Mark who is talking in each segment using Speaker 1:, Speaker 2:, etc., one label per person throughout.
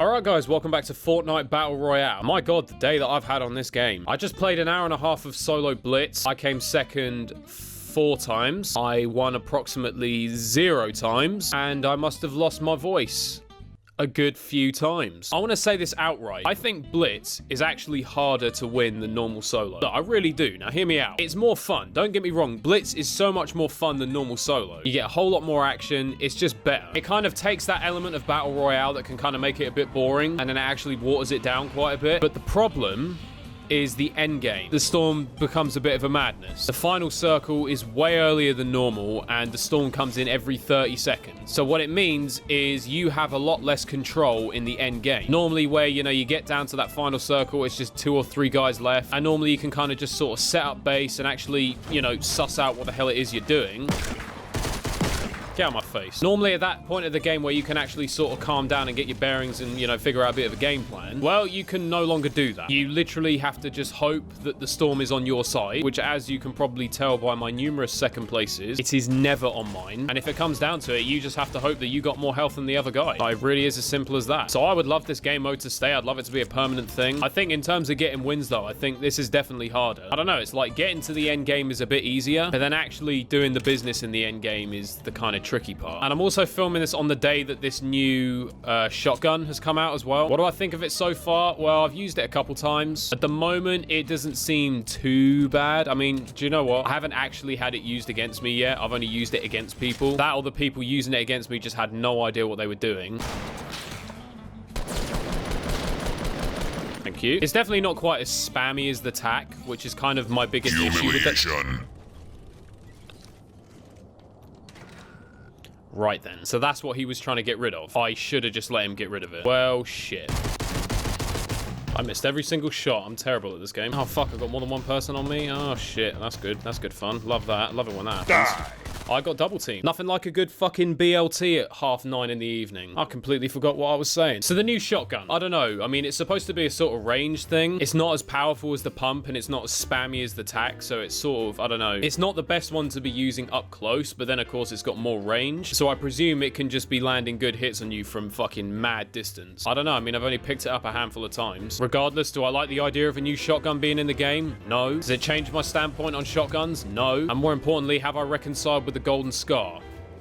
Speaker 1: Alright guys, welcome back to Fortnite Battle Royale. My god, the day that I've had on this game. I just played an hour and a half of solo Blitz. I came second 4 times. I won approximately 0 times. And I must have lost my voice a good few times. I want to say this outright. I think Blitz is actually harder to win than normal solo. Look, I really do. Now hear me out. It's more fun. Don't get me wrong. Blitz is so much more fun than normal solo. You get a whole lot more action. It's just better. It kind of takes that element of Battle Royale that can kind of make it a bit boring, and then it actually waters it down quite a bit. But the problem is the end game. The storm becomes a bit of a madness. The final circle is way earlier than normal, and the storm comes in every 30 seconds. So what it means is you have a lot less control in the end game. Normally where, you get down to that final circle, it's just 2 or 3 guys left, and normally you can kind of just sort of set up base and actually, suss out what the hell it is you're doing. Get out of my face. Normally at that point of the game where you can actually sort of calm down and get your bearings and, figure out a bit of a game plan, well, you can no longer do that. You literally have to just hope that the storm is on your side, which, as you can probably tell by my numerous second places, it is never on mine. And if it comes down to it, you just have to hope that you got more health than the other guy. It really is as simple as that. So I would love this game mode to stay. I'd love it to be a permanent thing. I think in terms of getting wins, though, I think this is definitely harder. I don't know. It's like getting to the end game is a bit easier, but then actually doing the business in the end game is the kind of tricky part. And I'm also filming this on the day that this new shotgun has come out as well. What do I think of it so far? Well, I've used it a couple times. At the moment, it doesn't seem too bad. I mean, do you know what? I haven't actually had it used against me yet. I've only used it against people. That or the people using it against me just had no idea what they were doing. Thank you. It's definitely not quite as spammy as the TAC, which is kind of my biggest issue with it. Right then. So that's what he was trying to get rid of. I should have just let him get rid of it. Well, shit. I missed every single shot. I'm terrible at this game. Oh, fuck. I've got more than one person on me. Oh, shit. That's good. That's good fun. Love that. Love it when that happens. I got double teamed. Nothing like a good fucking BLT at 9:30 in the evening. I completely forgot what I was saying. So the new shotgun. I don't know. I mean, it's supposed to be a sort of range thing. It's not as powerful as the pump, and it's not as spammy as the TAC, so it's sort of, I don't know. It's not the best one to be using up close, but then, of course, it's got more range. So I presume it can just be landing good hits on you from fucking mad distance. I don't know. I mean, I've only picked it up a handful of times. Regardless, do I like the idea of a new shotgun being in the game? No. Does it change my standpoint on shotguns? No. And more importantly, have I reconciled with the Golden Scar?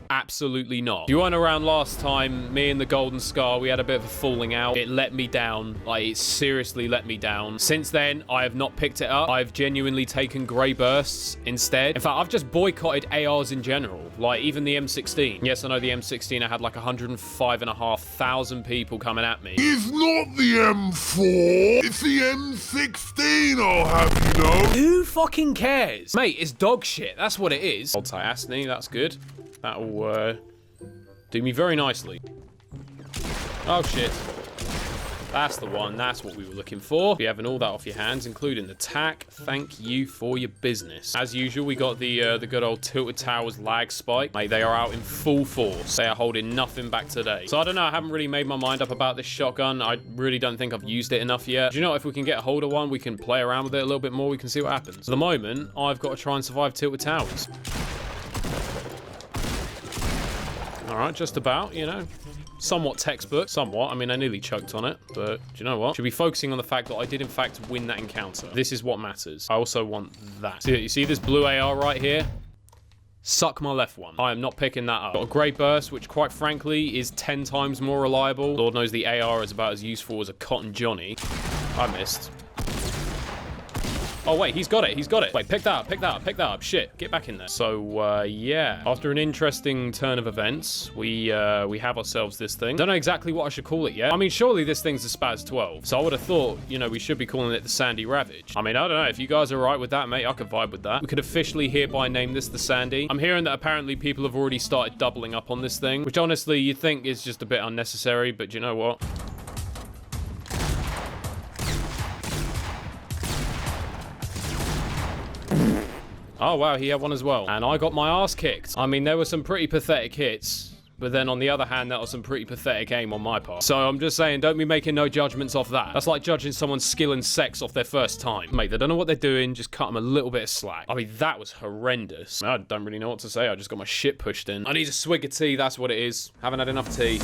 Speaker 1: Absolutely not. If you weren't around last time, me and the Golden Scar, we had a bit of a falling out. It let me down. Like, it seriously let me down. Since then, I have not picked it up. I've genuinely taken grey bursts instead. In fact, I've just boycotted ARs in general. Like, even the M16. Yes, I know the M16, I had like 105,500 people coming at me.
Speaker 2: It's not the M4, it's the M16, I'll have you know.
Speaker 1: Who fucking cares? Mate, it's dog shit. That's what it is. Multi-Asney, that's good. That'll do me very nicely. Oh, shit. That's the one. That's what we were looking for. You're having all that off your hands, including the TAC. Thank you for your business. As usual, we got the good old Tilted Towers lag spike. Mate, they are out in full force. They are holding nothing back today. So I don't know. I haven't really made my mind up about this shotgun. I really don't think I've used it enough yet. Do you know, if we can get a hold of one, we can play around with it a little bit more. We can see what happens. At the moment, I've got to try and survive Tilted Towers. All right, just about, somewhat textbook. Somewhat. I mean, I nearly choked on it, but do you know what? Should be focusing on the fact that I did, in fact, win that encounter. This is what matters. I also want that. So, you see this blue AR right here? Suck my left one. I am not picking that up. Got a grey burst, which, quite frankly, is 10 times more reliable. Lord knows the AR is about as useful as a Cotton Johnny. I missed. Oh, wait, he's got it. He's got it. Wait, pick that up, pick that up, pick that up. Shit, get back in there. So, yeah. After an interesting turn of events, we have ourselves this thing. Don't know exactly what I should call it yet. I mean, surely this thing's a Spaz 12. So I would have thought, we should be calling it the Sandy Ravage. I mean, I don't know. If you guys are right with that, mate, I could vibe with that. We could officially hereby name this the Sandy. I'm hearing that apparently people have already started doubling up on this thing, which honestly, you think is just a bit unnecessary, but do you know what? Oh, wow, he had one as well. And I got my ass kicked. I mean, there were some pretty pathetic hits, but then on the other hand, that was some pretty pathetic aim on my part. So I'm just saying, don't be making no judgments off that. That's like judging someone's skill in sex off their first time. Mate, they don't know what they're doing, just cut them a little bit of slack. I mean, that was horrendous. I don't really know what to say. I just got my shit pushed in. I need a swig of tea, that's what it is. Haven't had enough tea.